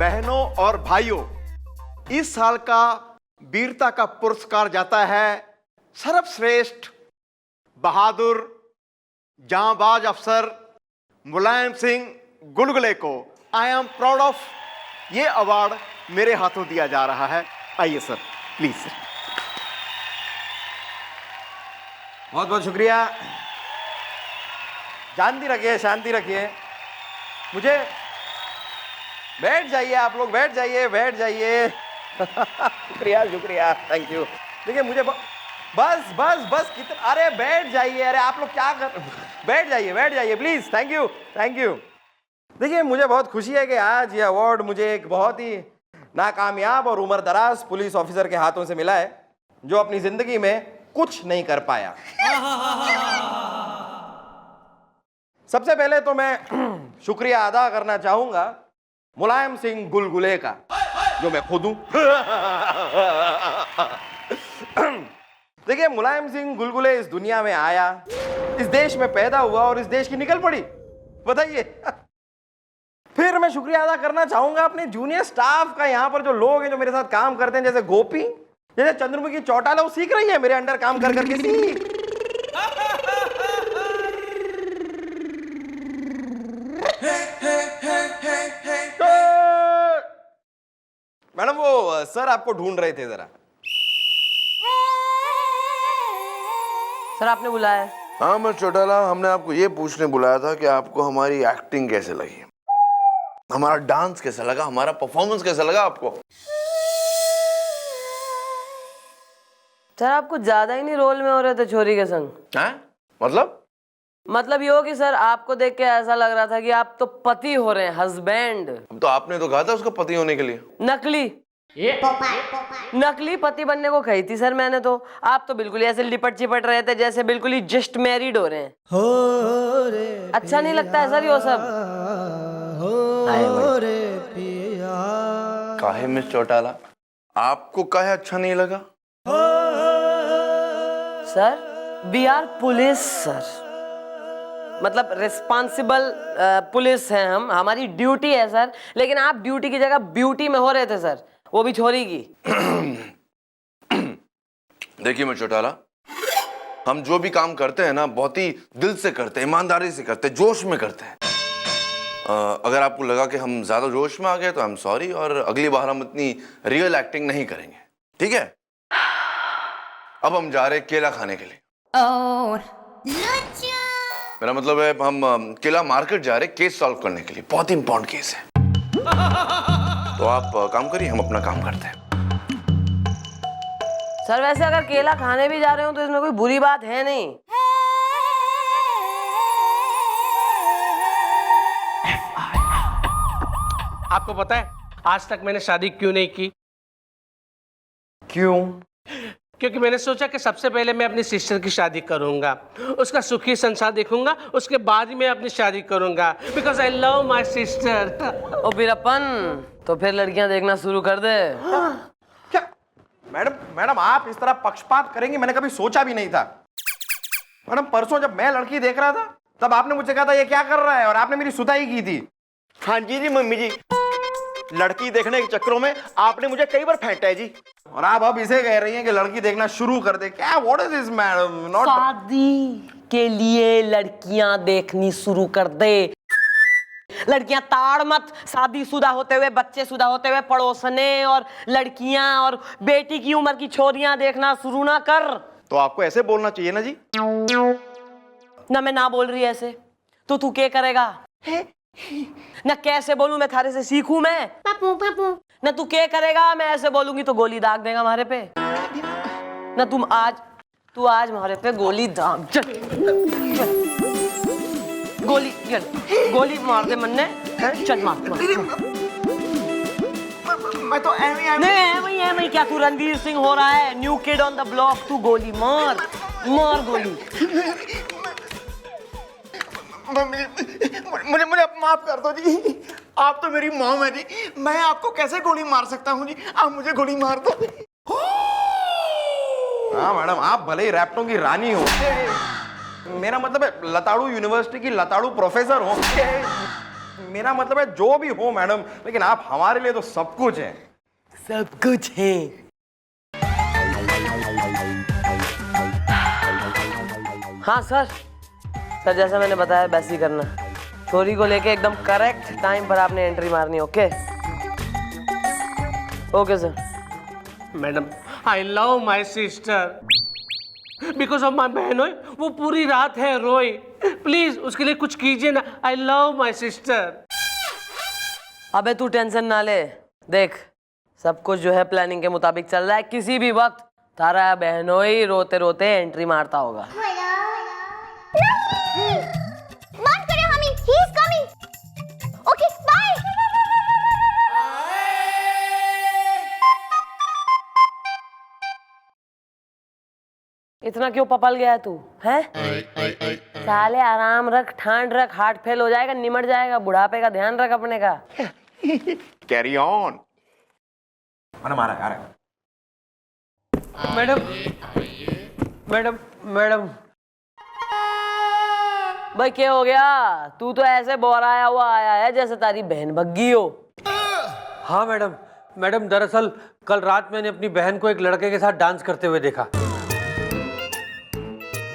बहनों और भाइयों, इस साल का वीरता का पुरस्कार जाता है सर्वश्रेष्ठ बहादुर जांबाज अफसर मुलायम सिंह गुलगुले को। आई एम प्राउड ऑफ ये अवार्ड मेरे हाथों दिया जा रहा है। आइए सर, प्लीज सर। बहुत बहुत शुक्रिया। शांति रखिए, शांति रखिए। मुझे बैठ जाइए, आप लोग बैठ जाइए, बैठ जाइए। शुक्रिया शुक्रिया, थैंक यू। देखिए मुझे बस बस बस कितना, अरे बैठ जाइए, अरे आप लोग क्या कर, बैठ जाइए please, thank you thank you. देखिए मुझे बहुत खुशी है कि आज ये अवार्ड मुझे एक बहुत ही नाकामयाब और उम्र दराज पुलिस ऑफिसर के हाथों से मिला है, जो अपनी जिंदगी में कुछ नहीं कर पाया। सबसे पहले तो मैं शुक्रिया अदा करना चाहूंगा मुलायम सिंह गुलगुले का, जो मैं खुद हूं। देखिए मुलायम सिंह गुलगुले इस दुनिया में आया, इस देश में पैदा हुआ और इस देश की निकल पड़ी, बताइए। फिर मैं शुक्रिया अदा करना चाहूंगा अपने जूनियर स्टाफ का, यहाँ पर जो लोग हैं जो मेरे साथ काम करते हैं, जैसे गोपी, जैसे चंद्रमुखी चौटाला, वो सीख रही है मेरे अंडर काम कर करके सीख। मैडम वो सर आपको ढूंढ रहे थे जरा। सर आपने बुलाया? हाँ मैं चौटाला, हमने आपको ये पूछने बुलाया था कि आपको हमारी एक्टिंग कैसे लगी, हमारा डांस कैसा लगा, हमारा परफॉर्मेंस कैसा लगा आपको। सर आप कुछ ज्यादा ही नहीं रोल में हो रहे थे छोरी के संग। हैं? मतलब ये हो कि सर आपको देख के ऐसा लग रहा था कि आप तो पति हो रहे हैं, हस्बैंड। अब तो आपने तो कहा था उसका पति होने के लिए। नकली पति बनने को कही थी सर मैंने तो। आप तो बिल्कुल ऐसे लिपट चिपट रहे थे जैसे बिल्कुल ही जस्ट मैरिड हो रहे हैं। अच्छा नहीं लगता है सर ये सब। काहे मिस चौटाला, आपको काहे अच्छा नहीं लगा? Sir we are police sir, मतलब रिस्पॉन्सिबल पुलिस हैं हम, हमारी ड्यूटी है सर। लेकिन आप ड्यूटी की जगह ब्यूटी में हो रहे थे सर, वो भी छोरी की। देखिए मैं चौटाला, हम जो भी काम करते हैं ना बहुत ही दिल से करते हैं, ईमानदारी से करते हैं, जोश में करते हैं। अगर आपको लगा कि हम ज्यादा जोश में आ गए तो आई एम सॉरी, और अगली बार हम इतनी रियल एक्टिंग नहीं करेंगे, ठीक है? अब हम जा रहे हैं केला खाने के लिए। मेरा मतलब है हम केला मार्केट जा रहे हैं केस सॉल्व करने के लिए, बहुत इंपॉर्टेंट केस है। तो आप काम करिए, हम अपना काम करते हैं। सर वैसे अगर केला खाने भी जा रहे हो तो इसमें कोई बुरी बात है नहीं। आपको पता है आज तक मैंने शादी क्यों नहीं की? क्यों? क्योंकि मैंने सोचा कि सबसे पहले मैं अपनी सिस्टर की शादी करूंगा, उसका सुखी संसार देखूंगा, उसके बाद ही मैं अपनी शादी करूंगा, because I love my sister. ओ बीरप्पन, तो फिर लड़कियां देखना शुरू कर दे। क्या मैडम आप इस तरह पक्षपात करेंगे मैंने कभी सोचा भी नहीं था। मैडम परसों जब मैं लड़की देख रहा था तब आपने मुझसे कहा था ये क्या कर रहा है, और आपने मेरी सुताई की थी। हाँ जी मम्मी जी, लड़की देखने के चक्करों में आपने मुझे कई बार फेंटा है जी। और आप अब इसे कह रही हैं कि लड़की देखना शुरू कर दे? क्या, what is this madam? Not शादी के लिए लड़कियां देखनी शुरू कर दे। लड़कियां ताड़ मत, शादीशुदा होते हुए, बच्चे शुदा होते हुए पड़ोसने और लड़कियां और बेटी की उम्र की छोरियां देखना शुरू ना कर। तो आपको ऐसे बोलना चाहिए ना जी। ना मैं ना बोल रही ऐसे, तो तू क्या करेगा? ना कैसे बोलूं मैं, थारे से सीखूं मैं? ना तू क्या करेगा, मैं ऐसे बोलूंगी तो गोली दाग देगा हमारे पे। ना तू आज हमारे पे गोली दाग, गोली मार दे मन्ने, चल मार। मैं तो नहीं क्या तू रणवीर सिंह हो रहा है, new kid on the block? तू गोली मार गोली। मुझे माफ कर दो जी, आप तो मेरी मॉम है जी, मैं आपको कैसे गोली मार सकता हूँ जी, आप मुझे गोली मार दो। हाँ मैडम, आप भले ही रैप्टों की रानी हो, मेरा मतलब है लताड़ू यूनिवर्सिटी की लताड़ू प्रोफेसर हो, मेरा मतलब है जो भी हो मैडम, लेकिन आप हमारे लिए तो सब कुछ हैं। सब कुछ है। हाँ सर, सर जैसा मैंने बताया वैसे ही करना। चोरी को लेके एकदम करेक्ट टाइम पर आपने एंट्री मारनी। Okay okay sir. Madam, I love my sister because of my बहनोई। वो पूरी रात है रोई। प्लीज उसके लिए कुछ कीजिए ना। आई लव माई सिस्टर। अबे तू टेंशन ना ले, देख सब कुछ जो है प्लानिंग के मुताबिक चल रहा है। किसी भी वक्त तारा बहनोई रोते रोते एंट्री मारता होगा। बंद करो हमी, he is coming. Okay bye. इतना क्यों पपल गया तू है? साले आराम रख, ठांड रख, हार्ट फेल हो जाएगा, निमट जाएगा। बुढ़ापे का ध्यान रख अपने का। Carry on. मैडम आ रहा है। मैडम मैडम मैडम भाई क्या हो गया? तू तो ऐसे बोराया हुआ आया है जैसे तारी बहन भग्गी हो। हाँ मैडम, मैडम दरअसल कल रात मैंने अपनी बहन को एक लड़के के साथ डांस करते हुए देखा।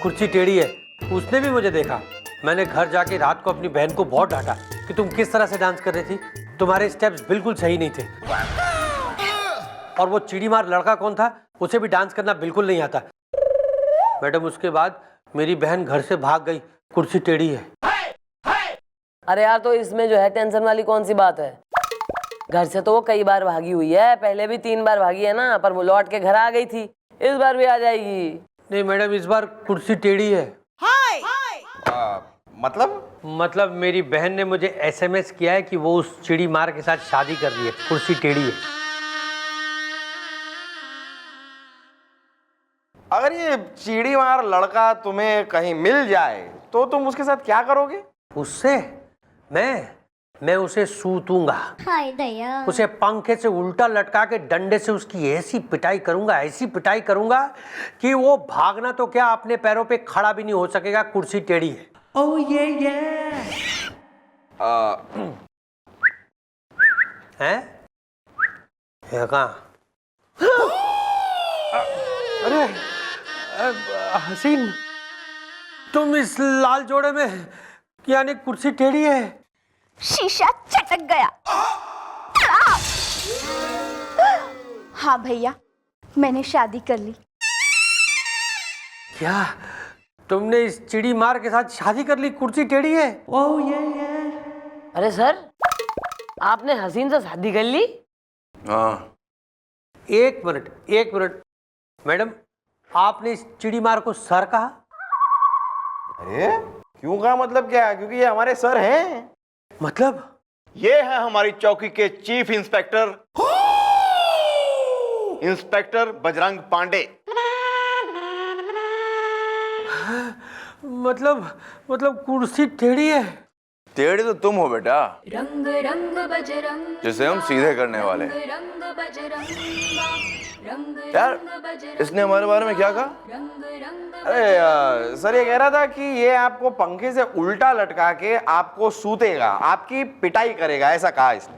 कुर्सी टेढ़ी है, उसने भी मुझे देखा। मैंने घर जाके रात को अपनी बहन को बहुत डांटा कि तुम किस तरह से डांस कर रही थी, तुम्हारे स्टेप्स बिल्कुल सही नहीं थे। और वो चिड़ीमार लड़का कौन था, उसे भी डांस करना बिल्कुल नहीं आता। मैडम उसके बाद मेरी बहन घर से भाग गई, कुर्सी टेढ़ी है। अरे यार तो इसमें जो है टेंशन वाली कौन सी बात है? घर से तो वो कई बार भागी हुई है, पहले भी 3 बार भागी है ना, पर वो लौट के घर आ गई थी। इस बार भी आ जाएगी। नहीं मैडम, इस बार कुर्सी टेढ़ी है। मतलब मेरी बहन ने मुझे SMS किया है कि वो उस चिड़ीमार के साथ शादी कर रही है, कुर्सी टेढ़ी है। अगर ये चीड़ीमार लड़का तुम्हें कहीं मिल जाए तो तुम उसके साथ क्या करोगे? उससे मैं उसे सूतूंगा, हाय दया। उसे पंखे से उल्टा लटका के डंडे से उसकी ऐसी पिटाई करूंगा, ऐसी पिटाई करूंगा कि वो भागना तो क्या अपने पैरों पे खड़ा भी नहीं हो सकेगा, कुर्सी टेढ़ी है। ओह ये हैं? है कहाँ? अरे हसीन, तुम इस लाल जोड़े में, यानी कुर्सी टेढ़ी है। शीशा चटक गया। हाँ भैया, मैंने शादी कर ली। क्या तुमने इस चिड़ीमार के साथ शादी कर ली, कुर्सी टेढ़ी है? ओह ये अरे सर, आपने हसीन से शादी कर ली? हाँ। एक मिनट मैडम, आपने इस चिड़ीमार को सर कहा? अरे क्यों कहा? मतलब क्या? क्योंकि ये हमारे सर हैं। मतलब ये है हमारी चौकी के chief inspector, inspector Bajrang Pandey. मतलब कुर्सी टेढ़ी है। टेढ़े तो तुम हो बेटा, रंग रंग बजरंग, जिसे हम सीधे करने वाले। रंग बजरंगा, रंग यार रंग बजरंग, इसने हमारे बारे में क्या कहा? रंग रंग अरे सर, ये कह रहा था कि ये आपको पंखे से उल्टा लटका के आपको सूतेगा, आपकी पिटाई करेगा, ऐसा कहा इसने।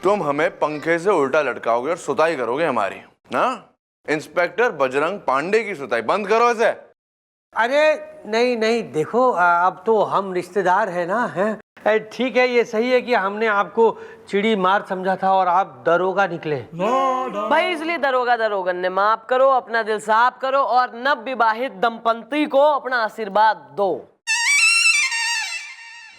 तुम हमें पंखे से उल्टा लटकाओगे और सुताई करोगे हमारी ना? इंस्पेक्टर बजरंग पांडे की सुताई बंद करो इसे। अरे नहीं, देखो अब तो हम रिश्तेदार हैं ना, हैं? ठीक है, ये सही है कि हमने आपको चिड़ीमार समझा था और आप दरोगा निकले। भाई इसलिए दरोगन ने माफ करो, अपना दिल साफ करो और नव विवाहित दंपति को अपना आशीर्वाद दो।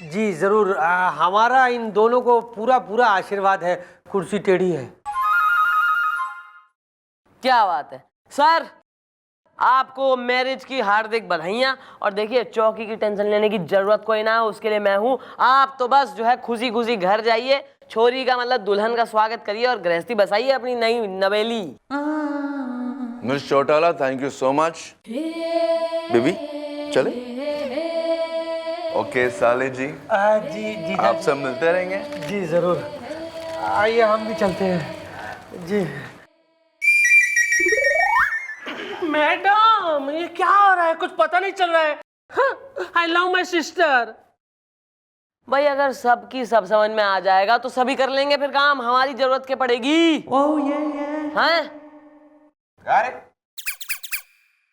जी जरूर, हमारा इन दोनों को पूरा आशीर्वाद है। कुर्सी टेढ़ी है। क्या बात है सर, आपको मैरिज की हार्दिक बधाइयां। और देखिए, चौकी की टेंशन लेने की जरूरत कोई ना है, उसके लिए मैं हूं। आप तो बस जो है खुशी खुशी घर जाइए, छोरी का मतलब दुल्हन का स्वागत करिए और गृहस्थी बसाइए अपनी नई नवेली। Miss Chautala, thank you so much. Baby चले? ओके साले जी, जी आपसे मिलते रहेंगे। जी जरूर, आइए हम भी चलते हैं जी। मैडम ये क्या हो रहा है? कुछ पता नहीं चल रहा है। आई लव माई सिस्टर। भाई अगर सबकी सब समझ में आ जाएगा तो सभी कर लेंगे फिर काम, हमारी जरूरत क्या पड़ेगी। हैं?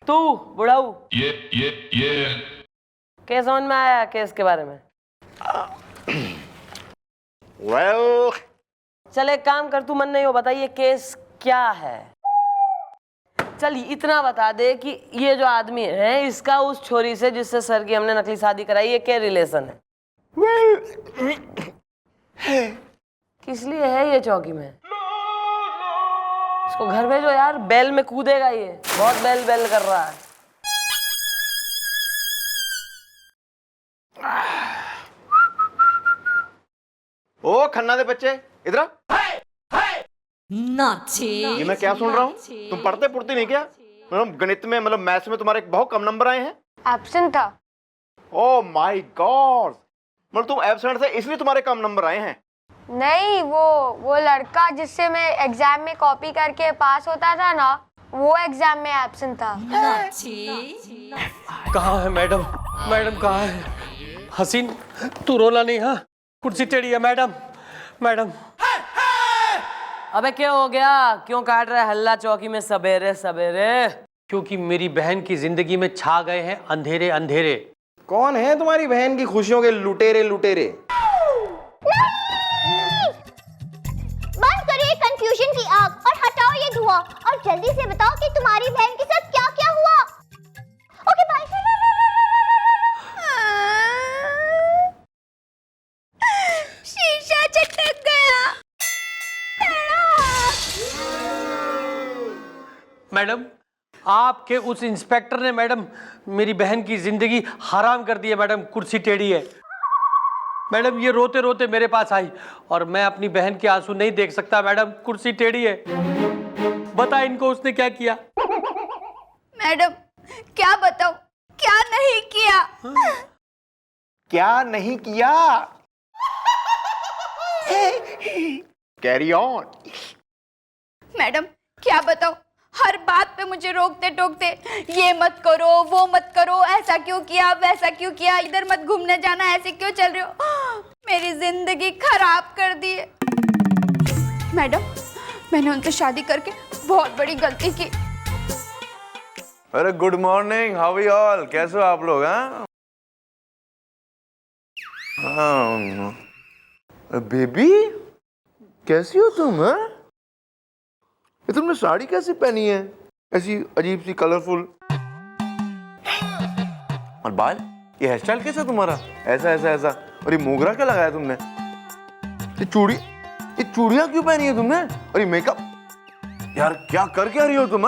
तू बुढ़ाऊ क्या समझ में आया केस के बारे में? वेल चल एक काम कर, तू मन नहीं हो बताइए केस क्या है। चलिए इतना बता दे कि ये जो आदमी है इसका उस छोरी से जिससे सर की हमने नकली शादी कराई है क्या रिलेशन है? किस लिए है ये चौकी में? इसको घर भेजो यार, बैल में कूदेगा ये, बहुत बैल बैल कर रहा है। ओ खन्ना दे बच्चे इधर आ। ये मैं क्या सुन रहा हूँ? तुम पढ़ते पढ़ते नहीं क्या? मतलब गणित में, मतलब मैथ्स में तुम्हारे बहुत कम नंबर आए हैं। एब्सेंट था। ओ माय गॉड, मतलब तुम एब्सेंट थे इसलिए तुम्हारे कम नंबर आए हैं। नहीं, वो लड़का जिससे मैं एग्जाम में कॉपी करके पास होता था ना, वो एग्जाम में एब्सेंट था। कहाँ है मैडम? मैडम कहाँ है? हसीन तू रोना नहीं, हाँ कुर्सी टेढ़ी है मैडम। मैडम अबे क्या हो गया, क्यों काट रहा है हल्ला चौकी में सवेरे सवेरे? क्योंकि मेरी बहन की जिंदगी में छा गए हैं अंधेरे अंधेरे। कौन है तुम्हारी बहन की खुशियों के लुटेरे लुटेरे? बंद करो ये कंफ्यूजन की आग और हटाओ ये धुआं और जल्दी से बताओ कि तुम्हारी बहन के साथ क्या क्या हुआ। Okay bye. शीशा चटक गया। मैडम आपके उस इंस्पेक्टर ने मैडम मेरी बहन की जिंदगी हराम कर दी है। मैडम कुर्सी टेढ़ी है। मैडम ये रोते रोते मेरे पास आई और मैं अपनी बहन के आंसू नहीं देख सकता। मैडम कुर्सी टेढ़ी है, बता इनको उसने क्या किया? मैडम क्या बताओ, क्या नहीं किया? क्या नहीं किया? Carry on. मैडम क्या बताओ, हर बात पे मुझे रोकते टोकते, ये मत करो वो मत करो, ऐसा क्यों किया वैसा क्यों किया, इधर मत घूमने जाना, ऐसे क्यों चल रहे हो, मेरी जिंदगी खराब कर दी है। मैडम मैंने उनसे शादी करके बहुत बड़ी गलती की। अरे good morning, how are you all? कैसे हो आप लोग? हाँ बेबी कैसी हो तुम? ये तुमने साड़ी कैसी पहनी है, ऐसी अजीब सी कलरफुल? और बाल, ये हेयर स्टाइल कैसा तुम्हारा, ऐसा ऐसा ऐसा? और ये मोगरा क्या लगाया तुमने? ये चूड़ियां क्यों पहनी है तुमने? और ये मेकअप, यार क्या कर क्या रही हो तुम?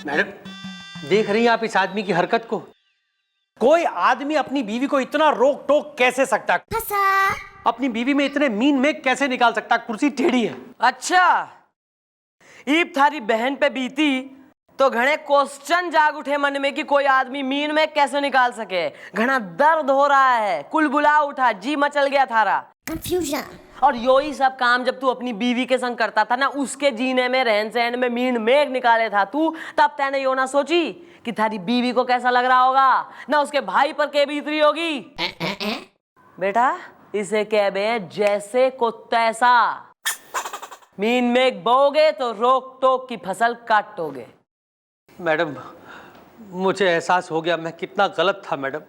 मैडम देख रही हैं आप इस आदमी की हरकत को? कोई आदमी अपनी बीवी को इतना रोक टोक कैसे सकता? अपनी बीवी में इतने मीन मेक कैसे निकाल सकता? कुर्सी टेढ़ी है। अच्छा ईब थारी बहन पे बीती तो घणे क्वेश्चन जाग उठे मन में कि कोई आदमी मीन में कैसे निकाल सके। घना दर्द हो रहा है, कुल बुला उठा, जी मचल गया थारा। कंफ्यूजन। और यो ही सब काम जब तू अपनी बीवी के संग करता था ना, उसके जीने में रहन सहन में मीन मेघ निकाले था तू, तब तैने यो ना सोची कि थारी बीवी को कैसा लग रहा होगा, ना उसके भाई पर के बीत रही होगी। बेटा इसे कहबे जैसे को तैसा। मीन मेघ बोगे तो रोक टोक की फसल काटोगे। मैडम मुझे एहसास हो गया मैं कितना गलत था। मैडम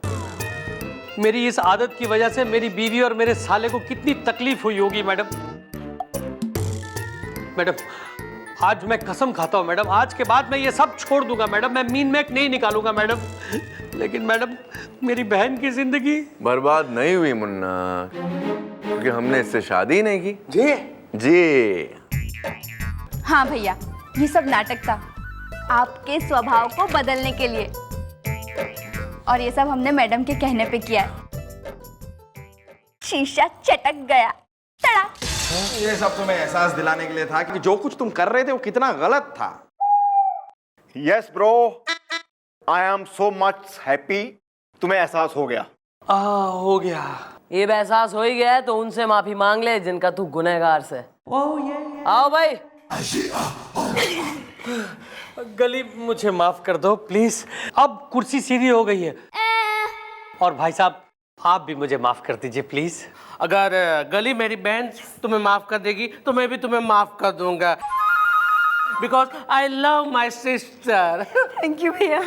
मेरी इस आदत की वजह से मेरी बीवी और मेरे साले को कितनी तकलीफ हुई होगी। मैडम आज मैं कसम खाता हूँ मैडम, आज के बाद मैं ये सब छोड़ दूंगा मैडम, मैं मीन मेक नहीं निकालूंगा मैडम। लेकिन मैडम मेरी बहन की जिंदगी बर्बाद नहीं हुई मुन्ना, क्योंकि हमने इससे शादी नहीं की। जी हाँ भैया, ये सब नाटक था आपके स्वभाव को बदलने के लिए, और ये सब हमने मैडम के कहने पे किया है। शीशा चटक गया। तड़ा। ये सब तुम्हें एहसास दिलाने के लिए था कि जो कुछ तुम कर रहे थे वो कितना गलत था। Yes bro, I am so much happy. तुम्हें एहसास हो गया? हो गया। ये एहसास हो ही गया है तो उनसे माफी मांग ले जिनका तू गुनहगार से। आओ भाई। गली मुझे माफ कर दो प्लीज, अब कुर्सी सीधी हो गई है। और भाई साहब आप भी मुझे माफ कर दीजिए प्लीज। अगर गली मेरी बहन तुम्हें माफ कर देगी तो मैं भी तुम्हें माफ कर दूंगा, because I love my sister. Thank you भैया।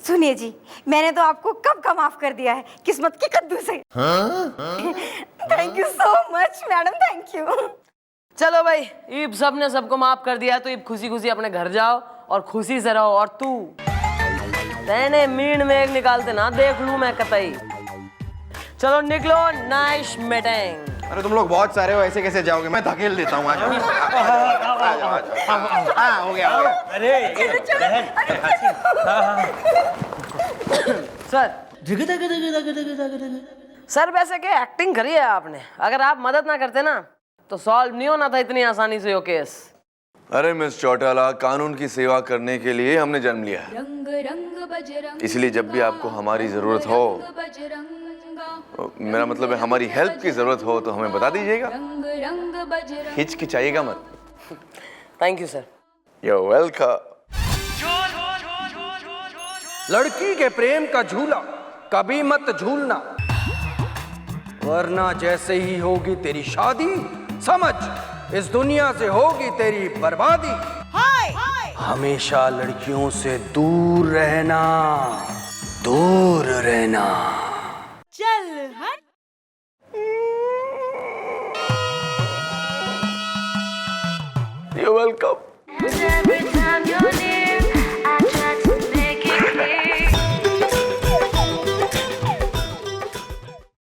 सुनिए जी, मैंने तो आपको कब का माफ कर दिया है, किस्मत के कद्दू से। Thank you so much madam, thank you. चलो भाई, ईब सबने सबको माफ कर दिया तो ईब खुशी खुशी अपने घर जाओ और खुशी से रहो। और तू मैंने मीन में एक निकालते ना देख लूं मैं कतई। चलो निकलो, नाइस मीटिंग। अरे तुम लोग बहुत सारे हो, ऐसे कैसे जाओगे? मैं धकेल देता हूँ आज। हाँ हो गया, हो गया। सर वैसे क्या एक्टिंग करी है आपने, अगर आप मदद ना करते ना तो सॉल्व नहीं होना था इतनी आसानी से यो केस। अरे मिस चौटाला, कानून की सेवा करने के लिए हमने जन्म लिया है, रंग रंग बजरंग, इसलिए जब भी आपको हमारी जरूरत हो, बजरंगा, मेरा मतलब है हमारी हेल्प की जरूरत हो, तो हमें बता दीजिएगा, रंग रंग बजरंग। हिचकिचाइएगा मत। Thank you sir. You welcome. लड़की के प्रेम का झूला कभी मत झूलना, वरना जैसे ही होगी तेरी शादी, समझ इस दुनिया से होगी तेरी बर्बादी। हमेशा लड़कियों से दूर रहना, दूर रहना। चल हट।